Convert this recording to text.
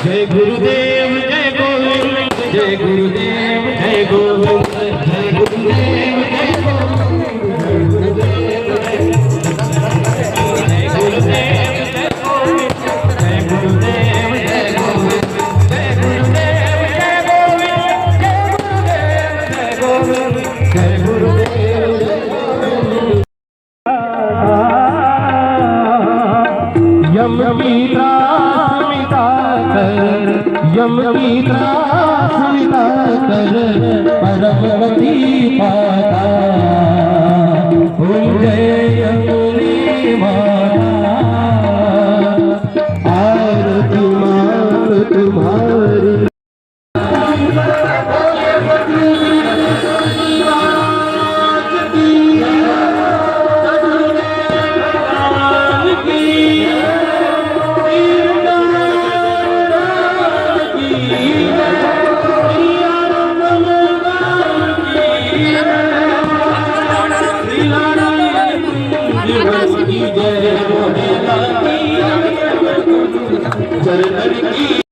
जय गुरुदेव जय गोविंद जय गुरुदेव जय गोविंद जय गुरुदेव जय गोविंद जय गुरुदेव जय गुरुदेव जय गोविंद जय गुरुदेव जय गोविंद जय गुरुदेव जय गोविंद जय गुरुदेव जय गोविंद जय गुरुदेव जय गोविंद। यम की त्रास मिटा कर यम की त्रास मिटा कर परमगति पाता